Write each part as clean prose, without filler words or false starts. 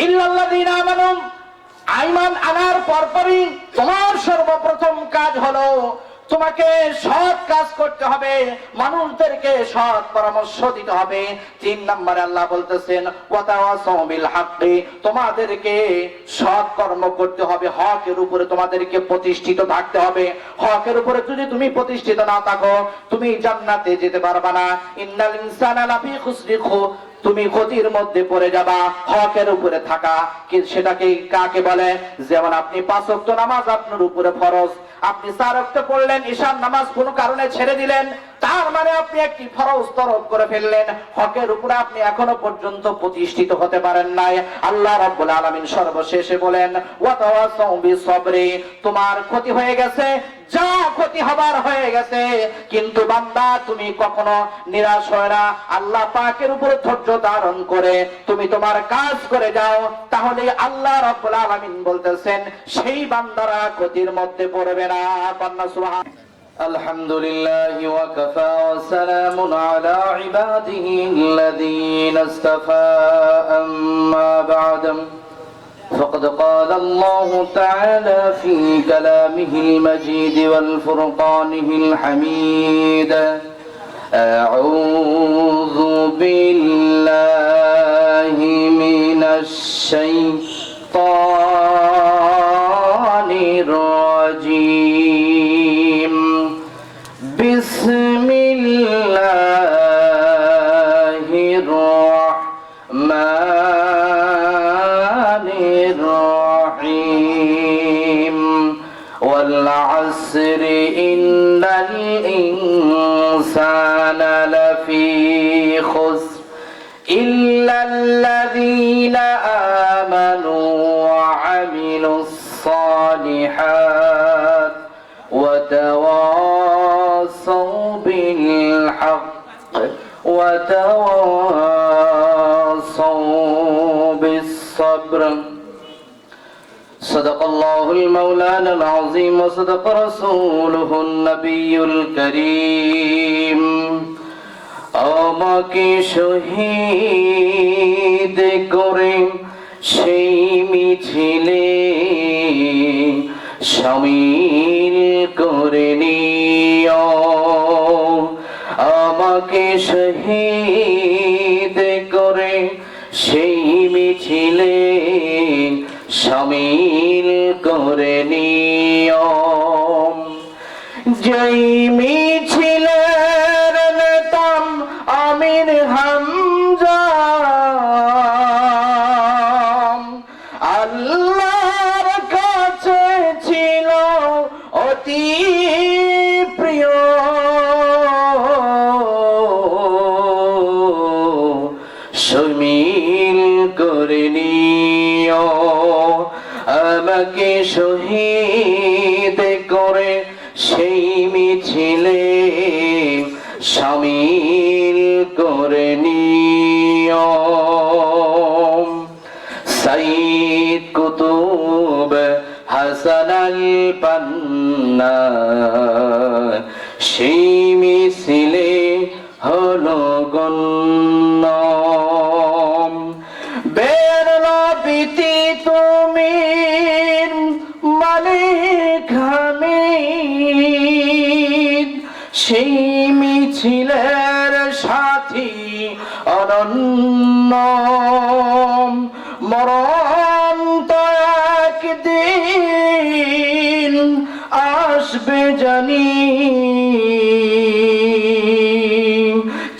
ইল্লাল্লাযীনা আমানু, ঈমান আনার পরপরই তোমার সর্বপ্রথম কাজ হলো তোমাকে সৎ কাজ করতে হবে, মানুষদেরকে সৎ পরামর্শ দিতে হবে। 3 নম্বরে আল্লাহ বলতেছেন ওয়াতাওয়াসাউ বিল হাক্কি, তোমাদেরকে সৎ কর্ম করতে হবে, হকের উপরে তোমাদেরকে প্রতিষ্ঠিত থাকতে হবে। হকের উপরে যদি তুমি প্রতিষ্ঠিত না থাকো তুমি জান্নাতে যেতে পারবে না। ইন্নাল ইনসানা লাফি খুসরি, তুমি ক্ষতির মধ্যে পড়ে যাবা। হকের উপরে থাকা কি সেটাকে কাকে বলে? যেমন আপনি 5 ওয়াক্ত নামাজ আপনার উপরে ফরজ, আপনি 4 ওয়াক্ত পড়লেন, ঈশার নামাজ কোনো কারণে ছেড়ে দিলেন, তার মানে আপনি একটি ফরজ তরক করে ফেললেন। হকের উপরে আপনি এখনো পর্যন্ত প্রতিষ্ঠিত হতে পারেন নাই। আল্লাহ রাব্বুল আলামিন সর্বশেষে বলেন ওয়াতাওয়াসাউ বিসবরি, তোমার ক্ষতি হয়ে গেছে, যা ক্ষতি হবার হয়ে গেছে, কিন্তু বান্দা তুমি কখনো নিরাশ হয় না। আল্লাহ পাকের উপরে ধৈর্য ধারণ করে তুমি তোমার কাজ করে যাও, তাহলে আল্লাহ রাব্বুল আলামিন বলতেছেন সেই বান্দারা ক্ষতির মধ্যে পড়বে না। সুবহান আলহামদুলিল্লাহি ওয়া কাফা ওয়া সালামুন আলা ইবাদিহিল্লাযীনা ইসতাফা, আম্মা বা'দ। فقد قال الله تعالى في كلامه المجيد والفرقانه الحميد: أعوذ بالله من الشيطان الرجيم. بسم الله الرحمن الرحيم. والعصر إن الإنسان لفي خسر إلا الذين آمنوا وعملوا الصالحات وتواصوا بالحق وتواصوا بالصبر. صدق الله المولانا العظيم وصدق رسوله النبي الكريم. আমাকে শহীদ করে সেই মিছিলে শামিল করে নিও, আমাকে শহীদ করে সেই মিছিলে শামিল করে নিও। যেই মিছিলের নেতা আমির হামজা, আল্লাহর কাছে ছিল অতি প্রিয়, শামিল করে নিও। আমাকে শহীদ করে সেই মিছিলে শামিল করে নিও। সাইয়্যিদ কুতুব হাসান আল পান্না সেই মিছিলে হলো গণ্য। বেরলা পিতি তুমি মালিক হামিদ, সেই মিছিলের সাথী অনন্য। মরণ তো একদিন আসবে জানি,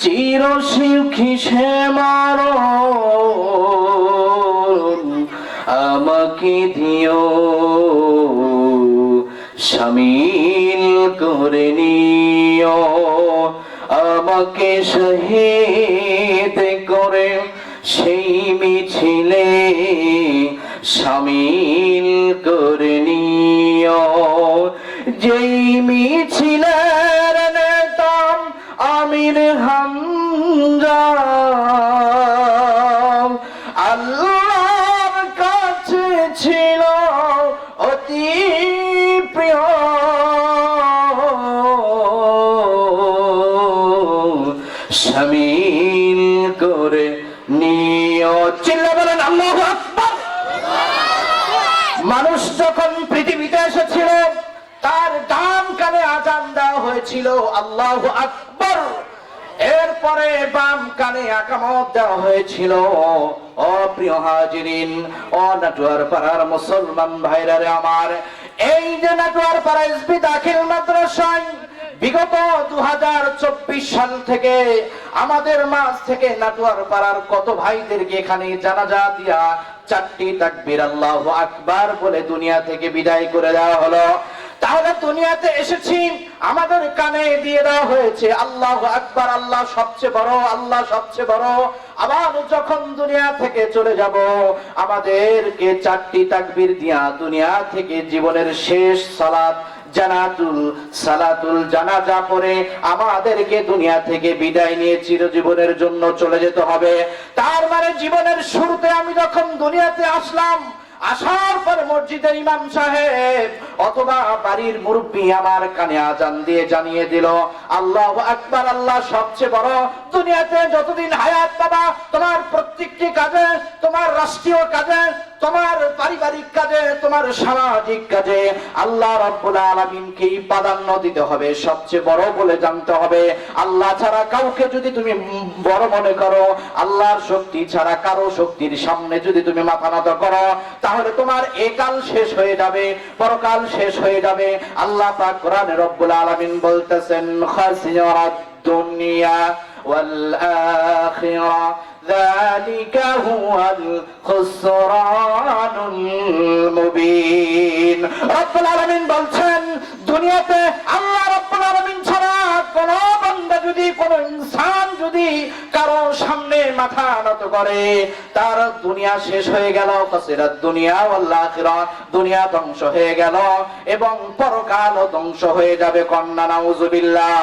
চিরসুখী সে মরণ আমাকে দিও, শামিল করে নিও। আমাকে শহীদ করে সেই মিছিলে শামিল করে নিও। যেই মিছিলের নেতা আমির হামজা, আল্লাহর কাছে ছিল অতি প্রিয়, শামিল করে নিও। চিল্লা বলেন আল্লাহু আকবার। মানুষ যখন পৃথিবীতে এসেছিল তার ডান কানে আজান দেওয়া হয়েছিল আল্লাহু আকবার, এরপরে বাম কানে একামত দেওয়া হয়েছিল। ও প্রিয় হাজিরিন, ও নাটুয়ার পাড়ার মুসলমান ভাইরা রে আমার, এই যে নাটুয়ার পাড়া এসবি দাখিল মাদ্রাসায় বিগত 2024 সাল থেকে আমাদের মাঝ থেকে নাটুয়ার পাড়ার কত ভাইদেরকে এখানে জানাজা দিয়া 4টি তাকবীর আল্লাহু আকবার বলে দুনিয়া থেকে বিদায় করে দেওয়া হলো। তাহলে দুনিয়াতে এসেছি, আমাদের কানে দিয়ে দেওয়া হয়েছে আল্লাহু আকবার, আল্লাহ সবচেয়ে বড়, আল্লাহ সবচেয়ে বড়। আবার যখন দুনিয়া থেকে চলে যাব, আমাদেরকে 4টি তাকবীর দিয়া দুনিয়া থেকে জীবনের শেষ সালাতুল জানাজা পড়ে আমাদেরকে দুনিয়া থেকে বিদায় নিয়ে চিরজীবনের জন্য চলে যেতে হবে। তার মানে জীবনের শুরুতে আমি যখন দুনিয়াতে আসলাম, আসার পর মসজিদের ইমাম সাহেব অথবা বাড়ির মুরব্বী আমার কানে আজান দিয়ে জানিয়ে দিল আল্লাহু আকবার, আল্লাহ সবচেয়ে বড়। দুনিয়াতে যতদিন হায়াত পাবা, তোমার প্রত্যেকটি কাজে, তোমার রাষ্ট্রীয় কাজে, তোমার পারিবারিক কাজে, তোমার সামাজিক কাজে আল্লাহ রাব্বুল আলামিনকেই প্রাধান্য দিতে হবে, সবচেয়ে বড় বলে জানতে হবে। আল্লাহ ছাড়া কাউকে যদি তুমি বড় মনে করো, আল্লাহর শক্তি ছাড়া কারো শক্তির সামনে যদি তুমি মাথা নত করো, তাহলে তোমার একাল শেষ হয়ে যাবে, পরকাল শেষ হয়ে যাবে। আল্লাহ পাক কোরআনে রব্বুল আলামিন বলতেছেন, খাসিরাত দুনিয়া ওয়াল আখিরা যালিকা হুয়াল খুসরানুল মুবিন। রব্বুল আলামিন বলছেন, দুনিয়াতে আল্লাহ রব্বুল আলামিন ছাড়া কোন বান্দা যদি, কোন ইনসান যদি কারো সামনে মাথা নত করে, তার দুনিয়া শেষ হয়ে গেল। খাসিরাত দুনিয়া ওয়াল আখিরা, দুনিয়া ধ্বংস হয়ে গেল এবং পরকালও ধ্বংস হয়ে যাবে। কন্যা নাউজুবিল্লাহ।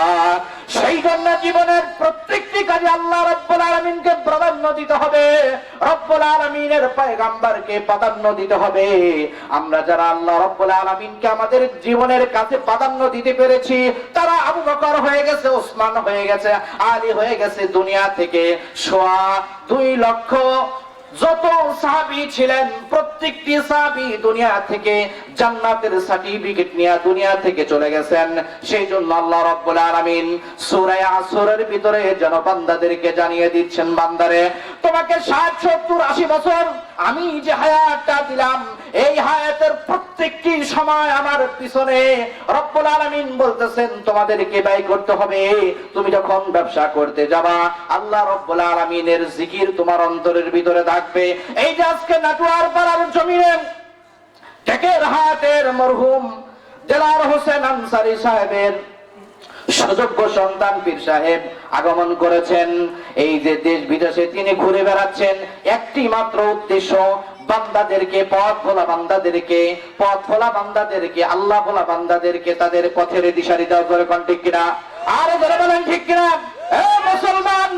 সেই জন্য জীবনের প্রত্যেকটি কাজে আল্লাহ রাব্বুল আলামিনকে প্রাধান্য দিতে হবে, রব্বুল আলামিনের পয়গম্বরকে প্রাধান্য দিতে হবে। আমরা যারা আল্লাহ রাব্বুল আলামিনকে আমাদের জীবনের কাছে প্রাধান্য দিতে পেরেছি, তারা আবু বকর হয়ে গেছে, ওসমান হয়ে গেছে, আলী হয়ে গেছে দুনিয়া থেকে 2 লক্ষ যত সাহাবী ছিলেন, প্রত্যেকটি সাহাবী দুনিয়া থেকে জান্নাতের সার্টিফিকেট নিয়ে দুনিয়া থেকে চলে গেছেন। সেই জন্য আল্লাহ রাব্বুল আলামিন সূরা আসরের ভিতরে যেন বান্দাদেরকে জানিয়ে দিচ্ছেন, বান্দারে তোমাকে 60, 70, 80 বছর আমি যে হায়াতটা দিলাম, এই হায়াতের প্রত্যেকটি সময় আমার পিছনে রব্বুল আলামিন বলতেছেন তোমাদেরকে ব্যয় করতে হবে। তুমি যখন ব্যবসা করতে যাবা, আল্লাহ রব্বুল আলামিনের জিকির তোমার অন্তরের ভিতরে থাকবে। এই যে আজকে নাটুয়ার পাড়ার জমিনে টেকেরহাটের মরহুম দেলার হোসেন আনসারী সাহেবের সুযোগ্য সন্তান পীর সাহেব আগমন করেছেন। এই যে দেশ বিদেশে তিনি ঘুরে বেড়াচ্ছেন, একটি মাত্র উদ্দেশ্য, বান্দাদেরকে, পথ ভোলা বান্দাদেরকে, আল্লাহ ভোলা বান্দাদেরকে তাদের পথের দিশারি দেওয়া করে। কোন ঠিক কিনা? আর ধরে বলেন ঠিক কিনা? মুসলমান,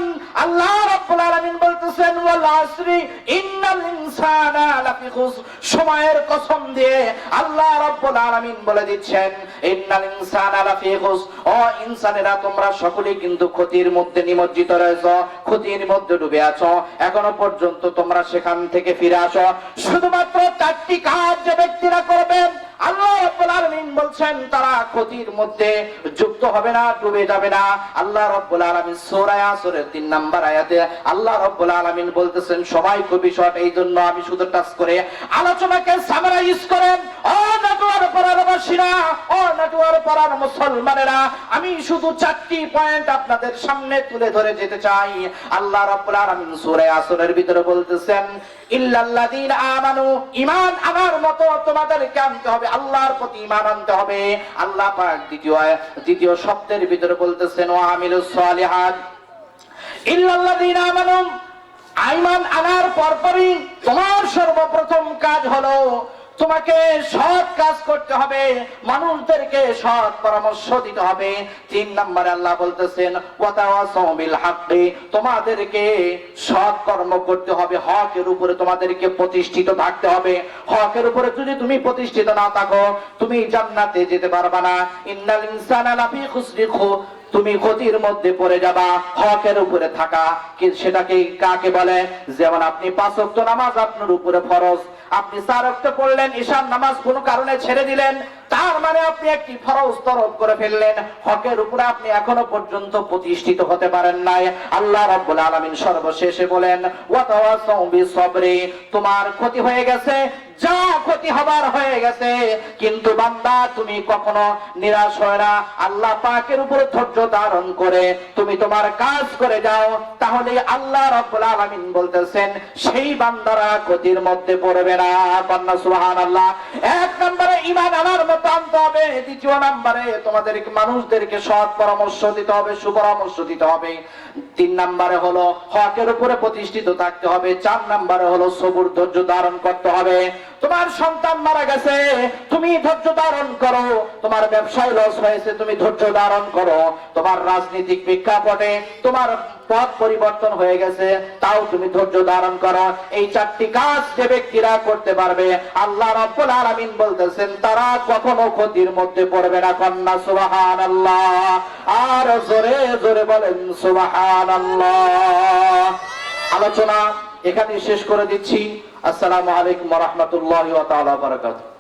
আল্লাহ রাব্বুল আলামিন বলতেছেন, ওয়াল আসরি ইন্নাল ইনসানা লাফি খুসর। সময়ের কসম দিয়ে আল্লাহ রাব্বুল আলামিন বলে দিচ্ছেন, ইন্নাল ইনসানা লাফি খুসর। ও ইনসানেরা, তোমরা সকলেই কিন্তু ক্ষতির মধ্যে নিমজ্জিত রয়েছো, ক্ষতির মধ্যে ডুবে আছো। এখনো পর্যন্ত তোমরা সেখান থেকে ফিরে আসো। শুধুমাত্র 4টি কাজ যে ব্যক্তিরা করবেন, আল্লাহ রাব্বুল আলামিন বলছেন তারা ক্ষতির মধ্যে যুক্ত হবে না, ডুবে যাবে না। আল্লাহ রাব্বুল আলামিন সূরা আসরের 3 নম্বর আয়াতে আল্লাহ রাব্বুল আলামিন বলতেছেন, সবাই খুবই শর্ট, এই জন্য আমি শুধু টাচ করে আলোচনাকে সামারাইজ করেন। ও নাটুয়ার পাড়ার বাসীরা, ও নাটুয়ার পাড়ার মুসলমানেরা, আমি শুধু 4টি পয়েন্ট আপনাদের সামনে তুলে ধরে যেতে চাই। আল্লাহ রাব্বুল আলামিন সূরা আসরের ভিতরে বলতেছেন, ইল্লাল্লাযীনা আমানু, ঈমান আনার মতো তোমাদেরকে আনতে হবে, আল্লাহর প্রতি ঈমান আনতে হবে। আল্লাহ পাক দ্বিতীয় শব্দের ভিতরে বলতেছেন, ওয়া আমিলুস সালিহাত। ইল্লাল্লাযীনা আমানু, ঈমান আনার পরপরই তোমার সর্বপ্রথম কাজ হলো তোমাকে সৎ কাজ করতে হবে, মানুষদেরকে সৎ পরামর্শ দিতে হবে। 3 নম্বরে আল্লাহ বলতেছেন, ওয়াতাওয়াসাউ বিল হাক্কি, তোমাদেরকে সৎ কর্ম করতে হবে, হকের উপরে তোমাদেরকে প্রতিষ্ঠিত থাকতে হবে। হকের উপরে যদি তুমি প্রতিষ্ঠিত না থাকো, তুমি জান্নাতে যেতে পারবে না। ইন্নাল ইনসানা লাফি খুসরি, তুমি ক্ষতির মধ্যে পড়ে যাবা। হকের উপরে থাকা সেটাকে কাকে বলে? যেমন আপনি 5 ওয়াক্ত নামাজ আপনার উপরে ফরজ, আপনি 4 ওয়াক্ত পড়লেন, ঈশার নামাজ কোনো কারণে ছেড়ে দিলেন, তার মানে আপনি একটি ফরজ তরক করে ফেললেন। হকের উপরে আপনি এখনো পর্যন্ত প্রতিষ্ঠিত হতে পারেন নাই। আল্লাহ রাব্বুল আলামিন সর্বশেষে বলেন ওয়া তাওয়াসাউ বিসবরি, তোমার ক্ষতি হয়ে গেছে, যা ক্ষতি হবার হয়ে গেছে, কিন্তু বান্দা তুমি কখনো নিরাশ হয় না। আল্লাহ পাকের উপর ধৈর্য ধারণ করে তুমি তোমার কাজ করে যাও, তাহলে আল্লাহ রাব্বুল আলামিন বলতেছেন সেই বান্দারা ক্ষতির মধ্যে পড়বে না। কন্যা সুবহানাল্লাহ। এক নম্বরে ঈমান আনার মতো আনতে হবে। দ্বিতীয় নম্বরে তোমাদেরকে মানুষদেরকে সৎ পরামর্শ দিতে হবে, সুপরামর্শ দিতে হবে। 3 নম্বরে হলো হকের উপরে প্রতিষ্ঠিত থাকতে হবে। 4 নম্বরে হলো সবুর, ধৈর্য ধারণ করতে হবে। তোমার সন্তান মারা গেছে, তুমি ধৈর্য ধারণ করো। তোমার ব্যবসায় লস হয়েছে, তুমি ধৈর্য ধারণ করো। তোমার রাজনৈতিক প্রেক্ষাপটে তোমার পথ পরিবর্তন হয়ে গেছে, তাও তুমি ধৈর্য ধারণ করো। এই 4টি কাজ যে ব্যক্তিরা করতে পারবে, আল্লাহ রাব্বুল আলামিন বলতেছেন তারা কখনো ক্ষতির মধ্যে পড়বে না। কন্যা সুবহানাল্লাহ। আর জোরে জোরে বলেন সুবহানাল্লাহ। আলোচনা এখানে শেষ করে দিচ্ছি। আসসালামু আলাইকুম ওয়া রাহমাতুল্লাহি ওয়া তাআলা ওয়া বারাকাতুহু।